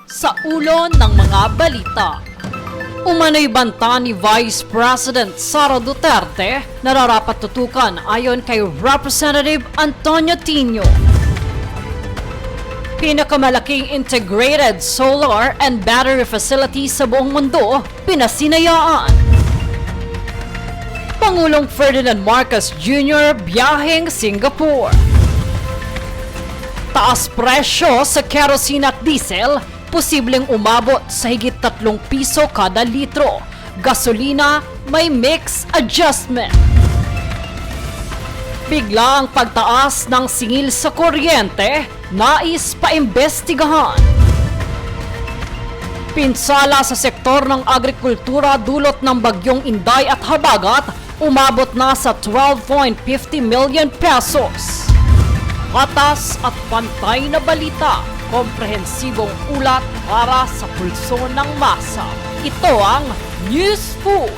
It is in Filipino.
Sa ulo ng mga balita. Umano'y banta ni Vice President Sara Duterte na nararapat tutukan ayon kay Representative Antonio Tino. Pinakamalaking integrated solar and battery facility sa buong mundo, pinasinayaan. Pangulong Ferdinand Marcos Jr. biyaheng Singapore. Taas presyo sa kerosene at diesel, posibleng umabot sa higit 3 piso kada litro. Gasolina may mix adjustment. Bigla ang pagtaas ng singil sa kuryente, nais paimbestigahan. Pinsala sa sektor ng agrikultura dulot ng bagyong Inday at Habagat, umabot na sa 12.50 million pesos. Patas at pantay na balita, komprehensibong ulat para sa pulso ng masa. Ito ang News Food.